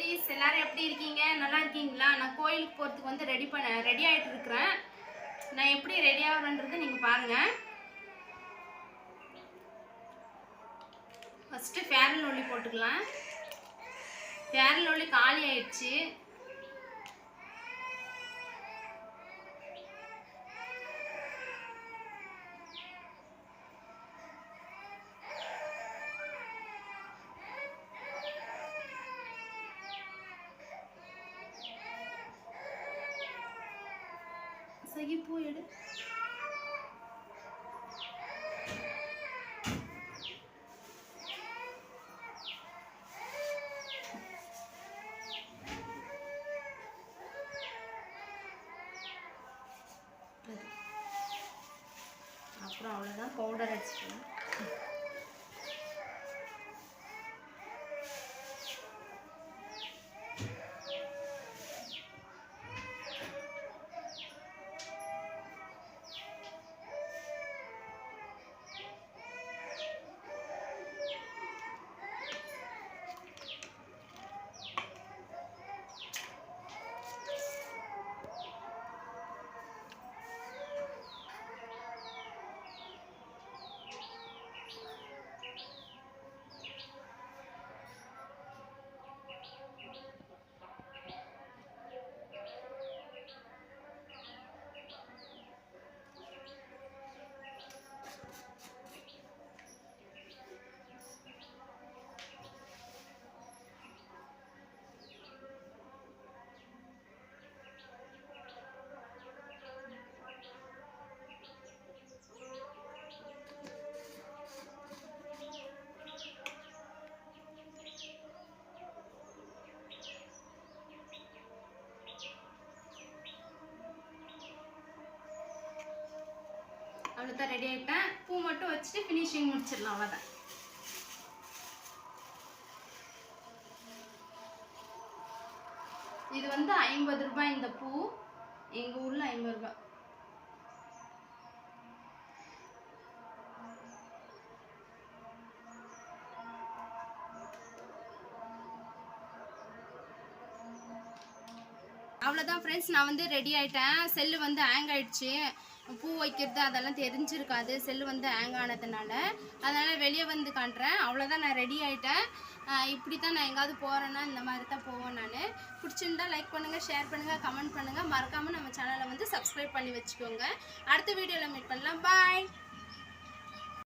Families எல்லாரும் எப்படி இருக்கீங்க? நல்லா இருக்கீங்களா? நான் கோயிலுக்கு போகிறதுக்கு வந்து ரெடி ஆகிட்டு இருக்கிறேன். நான் எப்படி ரெடி ஆகிறேன்றது நீங்கள் பாருங்கள். ஃபஸ்ட்டு ஃபேர் அண்ட் லவ்லி போட்டுக்கலாம். ஃபேர் அண்ட் லவ்லி காலி ஆயிடுச்சு. சகி பூ எடு. அப்புறம் அவ்வளோதான், பவுடர் அடிச்சுக்கலாம். அவ்வளோதான், ரெடி ஆகிட்டேன். பூ மட்டும் வச்சுட்டு ஃபினிஷிங் முடிச்சிடலாம். அவ்வளோதான். இது வந்து 50 ரூபாய் இந்த பூ. எங்கள் ஊரில் 50 ரூபாய். அவ்வளோதான் ஃப்ரெண்ட்ஸ், நான் வந்து ரெடி ஆகிட்டேன். செல்லு வந்து ஹேங் ஆகிடுச்சு. பூ வைக்கிறது அதெல்லாம் தெரிஞ்சிருக்காது, செல்லு வந்து ஹேங் ஆனதுனால. அதனால் வெளியே வந்து காட்டுறேன். அவ்வளோதான், நான் ரெடி ஆகிட்டேன். இப்படி தான் நான் எங்கேயாவது போகிறேன்னா இந்த மாதிரி தான் போவேன் நான். பிடிச்சிருந்தா லைக் பண்ணுங்கள், ஷேர் பண்ணுங்கள், கமெண்ட் பண்ணுங்கள். மறக்காமல் நம்ம சேனலை வந்து சப்ஸ்கிரைப் பண்ணி வச்சுக்கோங்க. அடுத்த வீடியோவில் மீட் பண்ணலாம். பாய்.